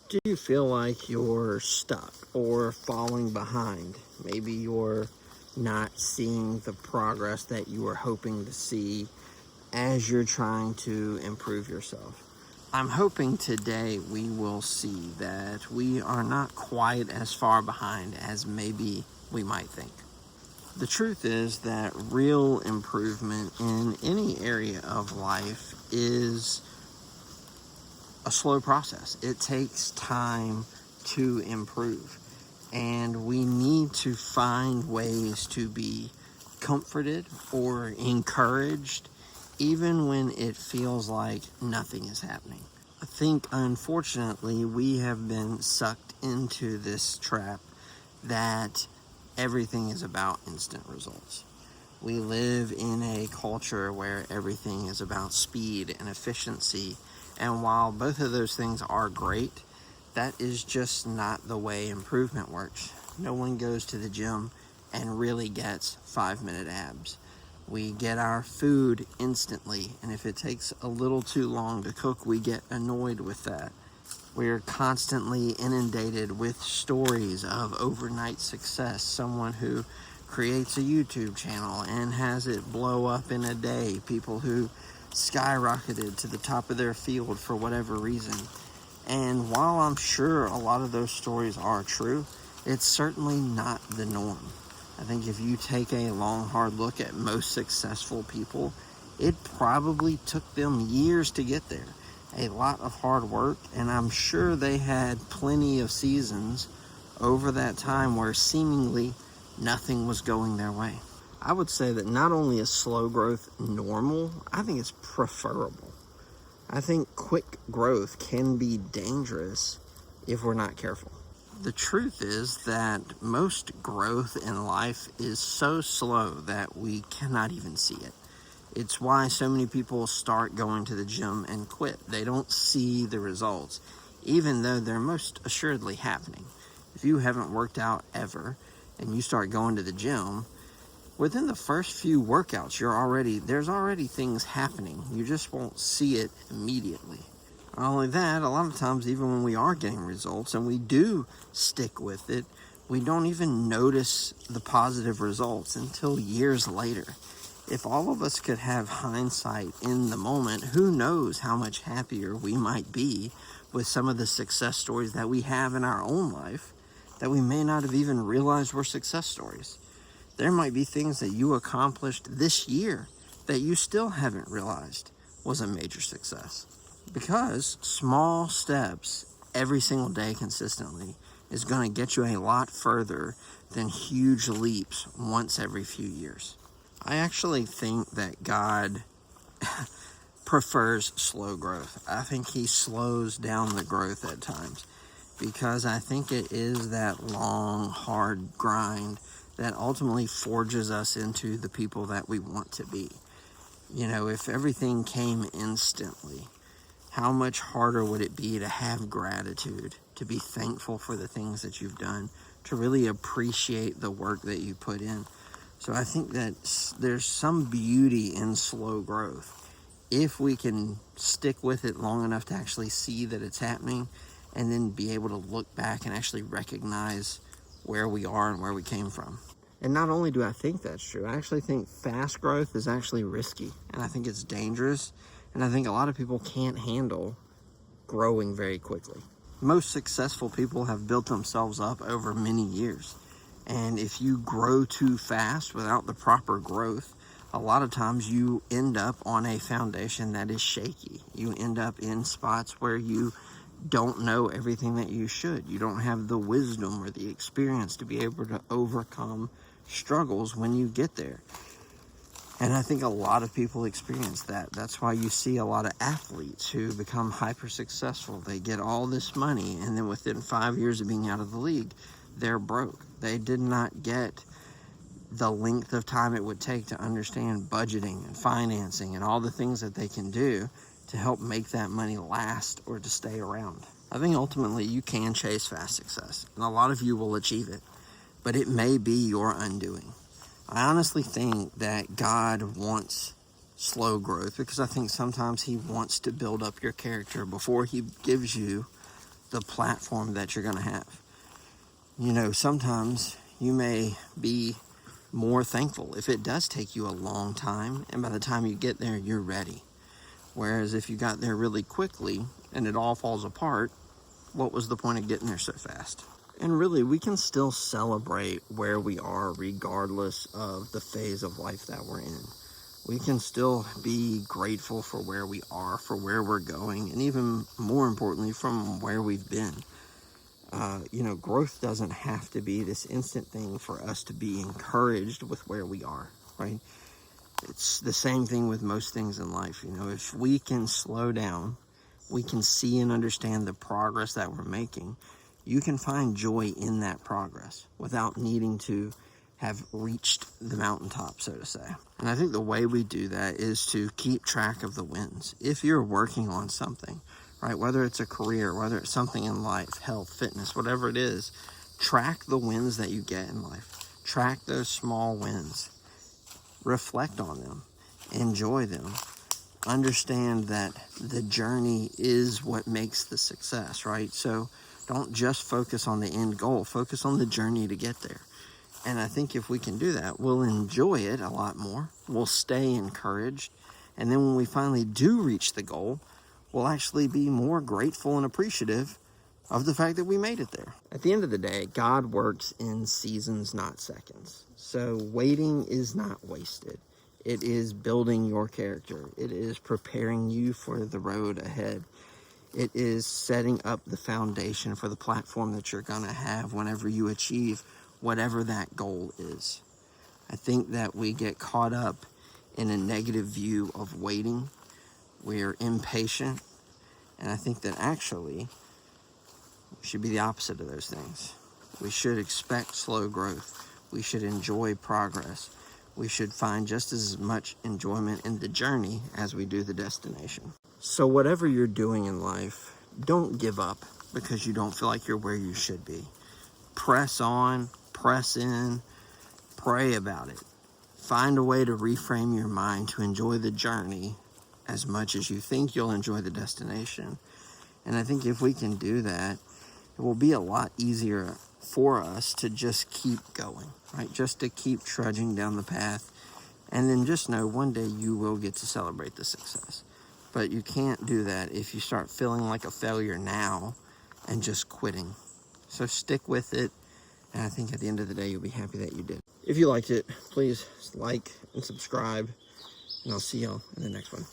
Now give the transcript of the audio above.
Do you feel like you're stuck or falling behind? Maybe you're not seeing the progress that you were hoping to see as you're trying to improve yourself. I'm hoping today we will see that we are not quite as far behind as maybe we might think. The truth is that real improvement in any area of life is a slow process. It takes time to improve, and we need to find ways to be comforted or encouraged even when it feels like nothing is happening. I think unfortunately we have been sucked into this trap that everything is about instant results. We live in a culture where everything is about speed and efficiency, and while both of those things are great, that is just not the way improvement works. No one goes to the gym and really gets 5-minute abs. We get our food instantly, and if it takes a little too long to cook, we get annoyed with that. We're constantly inundated with stories of overnight success, someone who creates a YouTube channel and has it blow up in a day, people who skyrocketed to the top of their field for whatever reason. And while I'm sure a lot of those stories are true, it's certainly not the norm. I think if you take a long, hard look at most successful people, it probably took them years to get there. A lot of hard work, and I'm sure they had plenty of seasons over that time where seemingly nothing was going their way. I would say that not only is slow growth normal, I think it's preferable. I think quick growth can be dangerous if we're not careful. The truth is that most growth in life is so slow that we cannot even see it. It's why so many people start going to the gym and quit. They don't see the results, even though they're most assuredly happening. If you haven't worked out ever and you start going to the gym, within the first few workouts, there's already things happening. You just won't see it immediately. Not only that, a lot of times, even when we are getting results and we do stick with it, we don't even notice the positive results until years later. If all of us could have hindsight in the moment, who knows how much happier we might be with some of the success stories that we have in our own life that we may not have even realized were success stories. There might be things that you accomplished this year that you still haven't realized was a major success. Because small steps every single day consistently is going to get you a lot further than huge leaps once every few years. I actually think that God prefers slow growth. I think he slows down the growth at times because I think it is that long, hard grind that ultimately forges us into the people that we want to be. You know, if everything came instantly, how much harder would it be to have gratitude, to be thankful for the things that you've done, to really appreciate the work that you put in? So I think that there's some beauty in slow growth if we can stick with it long enough to actually see that it's happening and then be able to look back and actually recognize where we are and where we came from. And not only do I think that's true, I actually think fast growth is actually risky, and I think it's dangerous, and I think a lot of people can't handle growing very quickly. Most successful people have built themselves up over many years. And if you grow too fast without the proper growth, a lot of times you end up on a foundation that is shaky. You end up in spots where you don't know everything that you should. You don't have the wisdom or the experience to be able to overcome struggles when you get there. And I think a lot of people experience that. That's why you see a lot of athletes who become hyper successful. They get all this money, and then within 5 years of being out of the league, they're broke. They did not get the length of time it would take to understand budgeting and financing and all the things that they can do to help make that money last or to stay around. I think ultimately you can chase fast success, and a lot of you will achieve it, but it may be your undoing. I honestly think that God wants slow growth because I think sometimes he wants to build up your character before he gives you the platform that you're going to have. You know, sometimes you may be more thankful if it does take you a long time, and by the time you get there, you're ready. Whereas if you got there really quickly and it all falls apart, what was the point of getting there so fast? And really, we can still celebrate where we are regardless of the phase of life that we're in. We can still be grateful for where we are, for where we're going, and even more importantly, from where we've been. You know, growth doesn't have to be this instant thing for us to be encouraged with where we are, right? It's the same thing with most things in life. You know, if we can slow down, we can see and understand the progress that we're making, you can find joy in that progress without needing to have reached the mountaintop, so to say. And I think the way we do that is to keep track of the wins. If you're working on something, right, whether it's a career, whether it's something in life, health, fitness, whatever it is, track the wins that you get in life. Track those small wins. Reflect on them. Enjoy them. Understand that the journey is what makes the success, right? So don't just focus on the end goal. Focus on the journey to get there. And I think if we can do that, we'll enjoy it a lot more. We'll stay encouraged. And then when we finally do reach the goal, we'll actually be more grateful and appreciative of the fact that we made it there. At the end of the day, God works in seasons, not seconds. So waiting is not wasted. It is building your character. It is preparing you for the road ahead. It is setting up the foundation for the platform that you're going to have whenever you achieve whatever that goal is. I think that we get caught up in a negative view of waiting. We're impatient. And I think that actually we should be the opposite of those things. We should expect slow growth. We should enjoy progress. We should find just as much enjoyment in the journey as we do the destination. So whatever you're doing in life, don't give up because you don't feel like you're where you should be. Press on, press in, pray about it. Find a way to reframe your mind to enjoy the journey as much as you think you'll enjoy the destination. And I think if we can do that, it will be a lot easier for us to just keep going, right? Just to keep trudging down the path. And then just know one day you will get to celebrate the success. But you can't do that if you start feeling like a failure now and just quitting. So stick with it. And I think at the end of the day, you'll be happy that you did. If you liked it, please like and subscribe. And I'll see y'all in the next one.